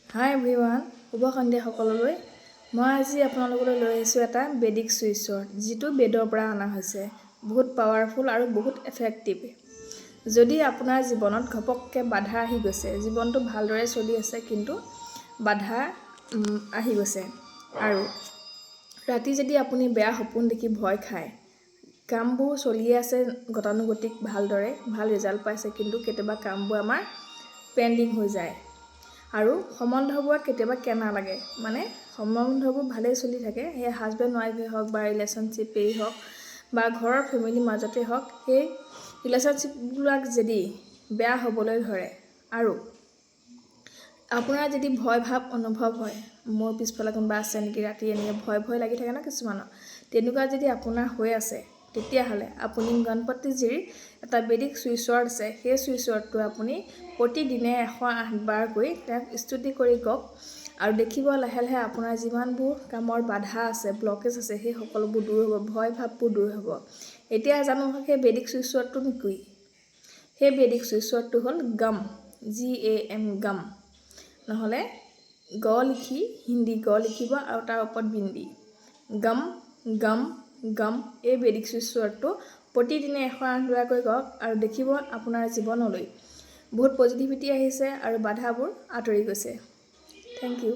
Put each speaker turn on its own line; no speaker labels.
হাই everyone, শুভ সন্ধিয়া সকলোলৈ। মই আজি আপোনালোকলৈ লৈ আহিছোঁ এটা বেদিক চুইচৰ, যিটো বেদৰ পৰা অনা হৈছে। বহুত পাৱাৰফুল আৰু বহুত এফেক্টিভ। যদি আপোনাৰ জীৱনত ঘপককৈ বাধা আহি গৈছে, জীৱনটো ভালদৰে চলি আছে কিন্তু বাধা আহি গৈছে, আৰু ৰাতি যদি আপুনি বেয়া সপোন দেখি ভয় খায়, কামবোৰ চলিয়ে আছে গতানুগতিক ভালদৰে, ভাল ৰিজাল্ট পাইছে, কিন্তু কেতিয়াবা কামবোৰ আমাৰ পেণ্ডিং হৈ যায় আৰু সম্বন্ধবোৰত কেতিয়াবা কেনা লাগে, মানে সম্বন্ধবোৰ ভালেই চলি থাকে, সেই হাজবেণ্ড ৱাইফেই হওক বা ৰিলেশ্যনশ্বিপেই হওক বা ঘৰৰ ফেমিলিৰ মাজতেই হওক, সেই ৰিলেশ্যনশ্বিপবিলাক যদি বেয়া হ'বলৈ ধৰে আৰু আপোনাৰ যদি ভয় ভাৱ অনুভৱ হয়, মোৰ পিছফালে কোনোবা আছে নেকি, ৰাতি এনেকৈ ভয় লাগি থাকে ন কিছুমানৰ, তেনেকুৱা যদি আপোনাৰ হৈ আছে, তেতিয়াহ'লে আপুনি গণপতিজীৰ এটা বেদিক চুইচৰ আছে। সেই চুইচৰটো আপুনি প্ৰতিদিনে 108 বাৰকৈ তেওঁক স্তুতি কৰি কওক, আৰু দেখিব লাহে লাহে আপোনাৰ যিমানবোৰ কামৰ বাধা আছে, ব্লকেজ আছে, সেই সকলোবোৰ দূৰ হ'ব, ভয় ভাৱবোৰ দূৰ হ'ব। এতিয়া জানো সেই বেদিক চুইচৰটোনো কি? সেই বেদিক চুইচৰটো হ'ল গম, GAM, গম, নহ'লে গ লিখি হিন্দী গ লিখিব আৰু তাৰ ওপৰত বিন্দি, গম গম গম। এই বেদিক চুইচৰটো প্ৰতিদিনে 108 বাৰকৈ কওক, আৰু দেখিব আপোনাৰ জীৱনলৈ বহুত পজিটিভিটি আহিছে আৰু বাধাবোৰ আঁতৰি গৈছে। Thank U.